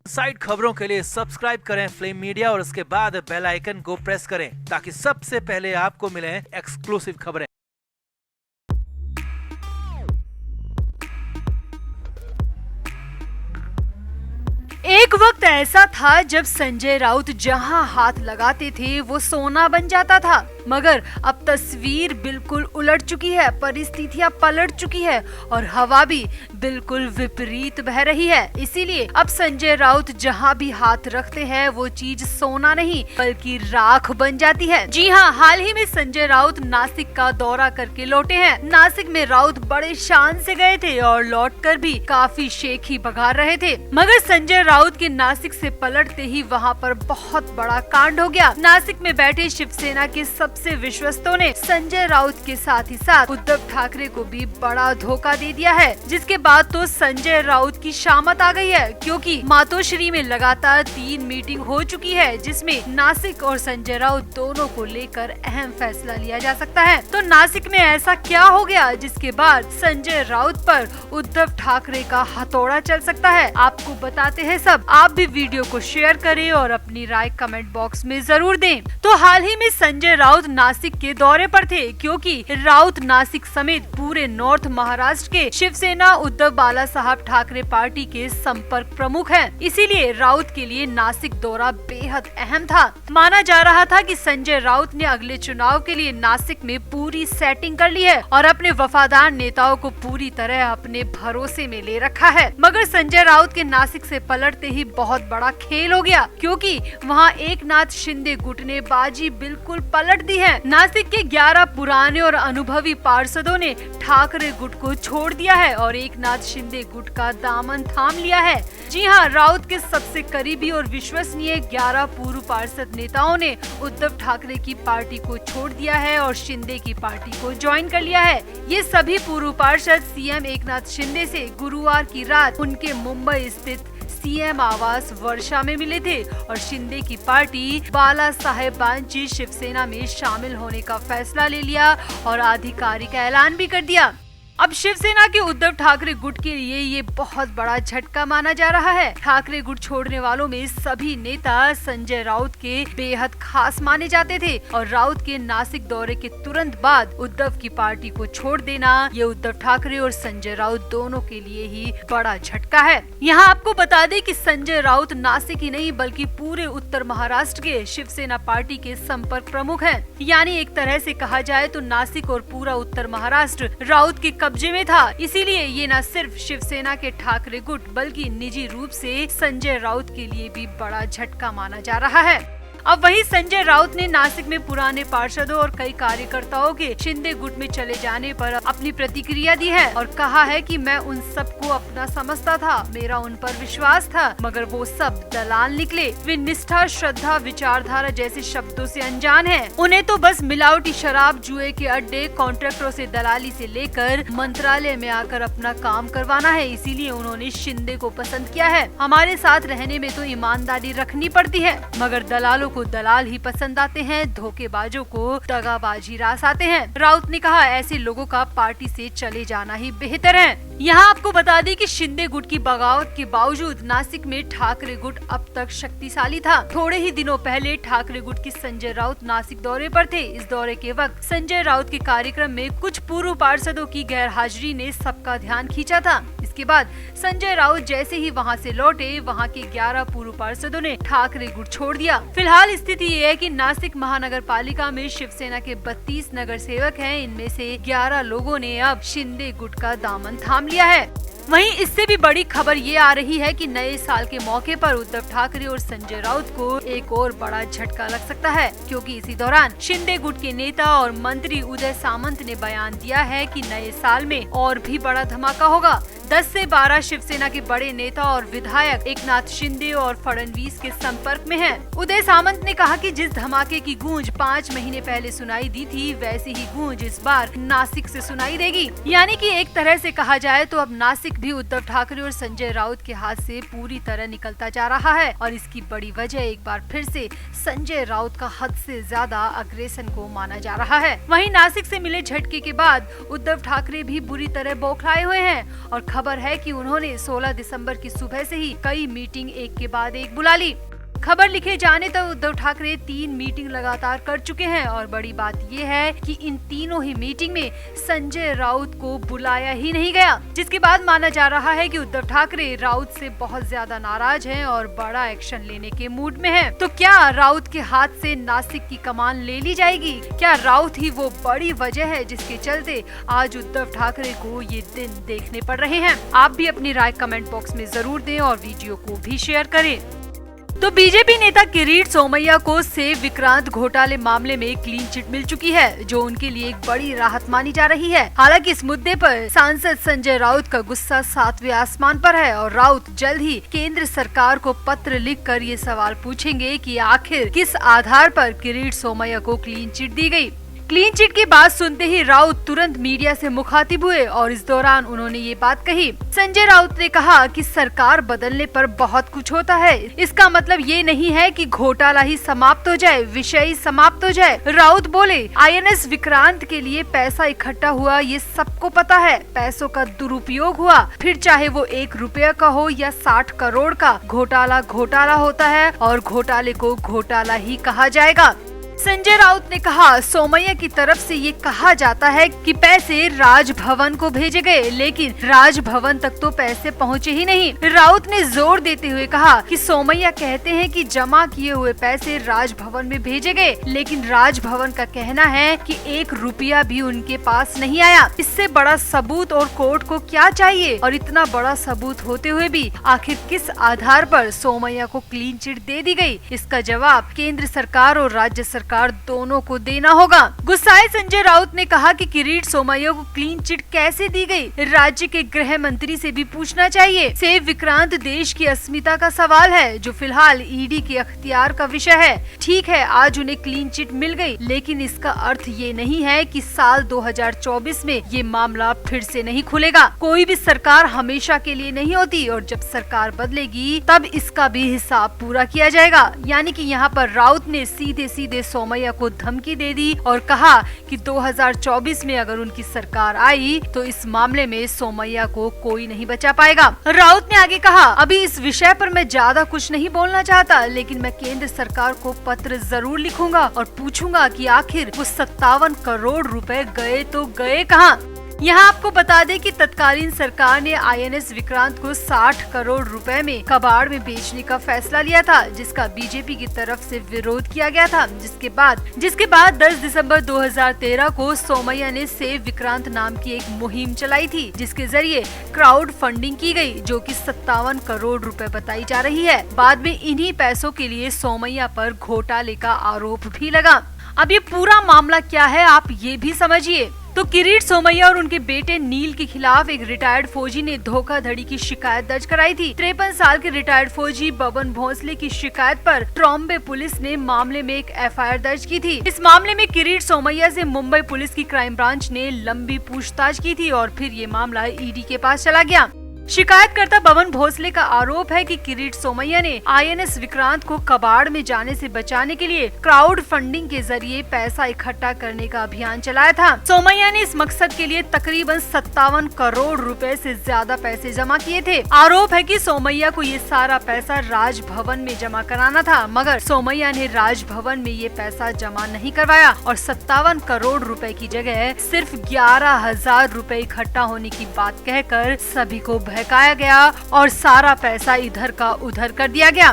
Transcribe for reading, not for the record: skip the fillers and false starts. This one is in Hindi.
साइड खबरों के लिए सब्सक्राइब करें फ्लेम मीडिया और उसके बाद बेल आइकन को प्रेस करें ताकि सबसे पहले आपको मिले एक्सक्लूसिव खबरें। एक वक्त ऐसा था जब संजय राउत जहां हाथ लगाते थे वो सोना बन जाता था, मगर अब तस्वीर बिल्कुल उलट चुकी है, परिस्थितियां पलट चुकी है और हवा भी बिल्कुल विपरीत बह रही है। इसीलिए अब संजय राउत जहां भी हाथ रखते हैं वो चीज सोना नहीं बल्कि राख बन जाती है। जी हाँ, हाल ही में संजय राउत नासिक का दौरा करके लौटे हैं। नासिक में राउत बड़े शान से गए थे और लौटकर भी काफी शेखी बघार रहे थे, मगर संजय राउत के नासिक से पलटते ही वहां पर बहुत बड़ा कांड हो गया। नासिक में बैठे शिवसेना के सबसे विश्वस्तों ने संजय राउत के साथ ही साथ उद्धव ठाकरे को भी बड़ा धोखा दे दिया है, जिसके बाद तो संजय राउत की शामत आ गई है, क्योंकि मातोश्री में लगातार 3 मीटिंग हो चुकी है जिसमें नासिक और संजय राउत दोनों को लेकर अहम फैसला लिया जा सकता है। तो नासिक में ऐसा क्या हो गया जिसके बाद संजय राउत पर उद्धव ठाकरे का हथौड़ा चल सकता है, आपको बताते हैं सब। आप भी वीडियो को शेयर करें और अपनी राय कमेंट बॉक्स में जरूर दें। तो हाल ही में संजय राउत नासिक के दौरे पर थे, क्योंकि राउत नासिक समेत पूरे नॉर्थ महाराष्ट्र के शिवसेना उद्धव बाला साहब ठाकरे पार्टी के संपर्क प्रमुख हैं। इसीलिए राउत के लिए नासिक दौरा बेहद अहम था। माना जा रहा था कि संजय राउत ने अगले चुनाव के लिए नासिक में पूरी सेटिंग कर ली है और अपने वफादार नेताओं को पूरी तरह अपने भरोसे में ले रखा है। मगर संजय राउत के नासिक से पलटते ही बहुत बड़ा खेल हो गया, क्योंकि वहां एकनाथ शिंदे गुट ने बाजी बिल्कुल पलट दी है। नासिक के 11 पुराने और अनुभवी पार्षदों ने ठाकरे गुट को छोड़ दिया है और एकनाथ शिंदे गुट का दामन थाम लिया है। जी हाँ, राउत के सबसे करीबी और विश्वसनीय 11 पूर्व पार्षद नेताओं ने उद्धव ठाकरे की पार्टी को छोड़ दिया है और शिंदे की पार्टी को ज्वाइन कर लिया है। ये सभी पूर्व पार्षद सीएम एकनाथ शिंदे से गुरुवार की रात उनके मुंबई स्थित सीएम आवास वर्षा में मिले थे और शिंदे की पार्टी बाला साहेब बांची शिवसेना में शामिल होने का फैसला ले लिया और आधिकारिक ऐलान भी कर दिया। अब शिवसेना के उद्धव ठाकरे गुट के लिए ये बहुत बड़ा झटका माना जा रहा है। ठाकरे गुट छोड़ने वालों में सभी नेता संजय राउत के बेहद खास माने जाते थे और राउत के नासिक दौरे के तुरंत बाद उद्धव की पार्टी को छोड़ देना ये उद्धव ठाकरे और संजय राउत दोनों के लिए ही बड़ा झटका है। यहाँ आपको बता दें कि संजय राउत नासिक ही नहीं बल्कि पूरे उत्तर महाराष्ट्र के शिवसेना पार्टी के संपर्क प्रमुख हैं। यानी एक तरह से कहा जाए तो नासिक और पूरा उत्तर महाराष्ट्र राउत के कब्जे में था। इसीलिए ये न सिर्फ शिवसेना के ठाकरे गुट बल्कि निजी रूप से संजय राउत के लिए भी बड़ा झटका माना जा रहा है। अब वहीं संजय राउत ने नासिक में पुराने पार्षदों और कई कार्यकर्ताओं के शिंदे गुट में चले जाने पर अपनी प्रतिक्रिया दी है और कहा है कि मैं उन सबको अपना समझता था, मेरा उन पर विश्वास था, मगर वो सब दलाल निकले। वे निष्ठा, श्रद्धा, विचारधारा जैसे शब्दों से अनजान हैं। उन्हें तो बस मिलावटी शराब, जुए के अड्डे, कॉन्ट्रैक्टरों से दलाली से लेकर मंत्रालय में आकर अपना काम करवाना है। इसीलिए उन्होंने शिंदे को पसंद किया है। हमारे साथ रहने में तो ईमानदारी रखनी पड़ती है, मगर दलालों को दलाल ही पसंद आते हैं, धोखेबाजों को दगाबाजी रास आते हैं। राउत ने कहा ऐसे लोगों का पार्टी से चले जाना ही बेहतर है। यहाँ आपको बता दें कि शिंदे गुट की बगावत के बावजूद नासिक में ठाकरे गुट अब तक शक्तिशाली था। थोड़े ही दिनों पहले ठाकरे गुट की संजय राउत नासिक दौरे पर थे। इस दौरे के वक्त संजय राउत के कार्यक्रम में कुछ पूर्व पार्षदों की गैरहाजिरी ने सबका ध्यान खींचा था। इसके बाद संजय राउत जैसे ही वहां से लौटे, वहां के 11 पूर्व पार्षदों ने ठाकरे गुट छोड़ दिया। फिलहाल स्थिति ये है कि नासिक महानगर पालिका में शिवसेना के 32 नगर सेवक हैं। इनमें से 11 लोगों ने अब शिंदे गुट का दामन थाम लिया है। वहीं इससे भी बड़ी खबर ये आ रही है कि नए साल के मौके पर उद्धव ठाकरे और संजय राउत को एक और बड़ा झटका लग सकता है, क्योंकि इसी दौरान शिंदे गुट के नेता और मंत्री उदय सामंत ने बयान दिया है कि नए साल में और भी बड़ा धमाका होगा। 10 से 12 शिवसेना के बड़े नेता और विधायक एकनाथ शिंदे और फडणवीस के संपर्क में हैं। उदय सामंत ने कहा कि जिस धमाके की गूंज 5 महीने पहले सुनाई दी थी, वैसी ही गूंज इस बार नासिक से सुनाई देगी। यानी कि एक तरह से कहा जाए तो अब नासिक भी उद्धव ठाकरे और संजय राउत के हाथ से पूरी तरह निकलता जा रहा है और इसकी बड़ी वजह एक बार फिर से संजय राउत का हद से ज्यादा अग्रेसन को माना जा रहा है। वहीं नासिक से मिले झटके के बाद उद्धव ठाकरे भी बुरी तरह बौखलाए हुए हैं और खबर है कि उन्होंने 16 दिसंबर की सुबह से ही कई मीटिंग एक के बाद एक बुला ली। खबर लिखे जाने तक उद्धव ठाकरे 3 मीटिंग लगातार कर चुके हैं और बड़ी बात ये है कि इन तीनों ही मीटिंग में संजय राउत को बुलाया ही नहीं गया, जिसके बाद माना जा रहा है कि उद्धव ठाकरे राउत से बहुत ज्यादा नाराज हैं और बड़ा एक्शन लेने के मूड में हैं। तो क्या राउत के हाथ से नासिक की कमान ले ली जाएगी? क्या राउत ही वो बड़ी वजह है जिसके चलते आज उद्धव ठाकरे को ये दिन देखने पड़ रहे हैं? आप भी अपनी राय कमेंट बॉक्स में जरूर दें और वीडियो को भी शेयर करें। तो बीजेपी नेता किरीट सोमैया को सेव विक्रांत घोटाले मामले में क्लीन चिट मिल चुकी है, जो उनके लिए एक बड़ी राहत मानी जा रही है। हालांकि इस मुद्दे पर सांसद संजय राउत का गुस्सा 7वें आसमान पर है और राउत जल्द ही केंद्र सरकार को पत्र लिखकर ये सवाल पूछेंगे कि आखिर किस आधार पर किरीट सोमैया को क्लीन चिट दी गई। क्लीन चिट की बात सुनते ही राउत तुरंत मीडिया से मुखातिब हुए और इस दौरान उन्होंने ये बात कही। संजय राउत ने कहा कि सरकार बदलने पर बहुत कुछ होता है, इसका मतलब ये नहीं है कि घोटाला ही समाप्त हो जाए, विषय ही समाप्त हो जाए। राउत बोले, INS विक्रांत के लिए पैसा इकट्ठा हुआ ये सबको पता है, पैसों का दुरुपयोग हुआ, फिर चाहे वो 1 रुपया का हो या 60 करोड़ का, घोटाला घोटाला होता है और घोटाले को घोटाला ही कहा जाएगा। संजय राउत ने कहा, सोमैया की तरफ से ये कहा जाता है कि पैसे राजभवन को भेजे गए, लेकिन राजभवन तक तो पैसे पहुँचे ही नहीं। राउत ने जोर देते हुए कहा कि सोमैया कहते हैं कि जमा किए हुए पैसे राजभवन में भेजे गए, लेकिन राजभवन का कहना है कि 1 रुपया भी उनके पास नहीं आया। इससे बड़ा सबूत और कोर्ट को क्या चाहिए? और इतना बड़ा सबूत होते हुए भी आखिर किस आधार पर सोमैया को क्लीन चिट दे दी गई? इसका जवाब केंद्र सरकार और राज्य सरकार दोनों को देना होगा। गुस्साए संजय राउत ने कहा कि किरीट सोमैया को क्लीन चिट कैसे दी गई, राज्य के गृह मंत्री से भी पूछना चाहिए। सेव विक्रांत देश की अस्मिता का सवाल है, जो फिलहाल ईडी के अख्तियार का विषय है। ठीक है, आज उन्हें क्लीन चिट मिल गई, लेकिन इसका अर्थ ये नहीं है कि साल 2024 में ये मामला फिर से नहीं खुलेगा। कोई भी सरकार हमेशा के लिए नहीं होती और जब सरकार बदलेगी तब इसका भी हिसाब पूरा किया जाएगा। यानी कि यहाँ पर राउत ने सीधे सीधे सोमैया को धमकी दे दी और कहा कि 2024 में अगर उनकी सरकार आई तो इस मामले में सोमैया को कोई नहीं बचा पाएगा। राउत ने आगे कहा, अभी इस विषय पर मैं ज्यादा कुछ नहीं बोलना चाहता, लेकिन मैं केंद्र सरकार को पत्र जरूर लिखूंगा और पूछूंगा कि आखिर वो 57 करोड़ रुपए गए तो गए कहाँ। यहाँ आपको बता दें कि तत्कालीन सरकार ने INS विक्रांत को 60 करोड़ रुपए में कबाड़ में बेचने का फैसला लिया था, जिसका बीजेपी की तरफ से विरोध किया गया था। जिसके बाद 10 दिसंबर 2013 को सोमैया ने सेव विक्रांत नाम की एक मुहिम चलाई थी, जिसके जरिए क्राउड फंडिंग की गई, जो कि 57 करोड़ रुपए बताई जा रही है। बाद में इन्हीं पैसों के लिए सोमैया पर घोटाले का आरोप भी लगा। अब ये पूरा मामला क्या है, आप ये भी समझिए। तो किरीट सोमैया और उनके बेटे नील के खिलाफ एक रिटायर्ड फौजी ने धोखाधड़ी की शिकायत दर्ज कराई थी। 53 साल के रिटायर्ड फौजी बबन भोसले की शिकायत पर ट्रॉम्बे पुलिस ने मामले में एक FIR दर्ज की थी। इस मामले में किरीट सोमैया से मुंबई पुलिस की क्राइम ब्रांच ने लंबी पूछताछ की थी और फिर ये मामला ED के पास चला गया। शिकायतकर्ता बबन भोसले का आरोप है कि किरीट सोमैया ने INS विक्रांत को कबाड़ में जाने से बचाने के लिए क्राउड फंडिंग के जरिए पैसा इकट्ठा करने का अभियान चलाया था। सोमैया ने इस मकसद के लिए तकरीबन 57 करोड़ रुपए से ज्यादा पैसे जमा किए थे। आरोप है कि सोमैया को ये सारा पैसा राजभवन में जमा कराना था, मगर सोमैया ने राजभवन में ये पैसा जमा नहीं करवाया और 57 करोड़ रुपए की जगह सिर्फ 11,000 रुपए इकट्ठा होने की बात कहकर सभी को बहकाया गया और सारा पैसा इधर का उधर कर दिया गया।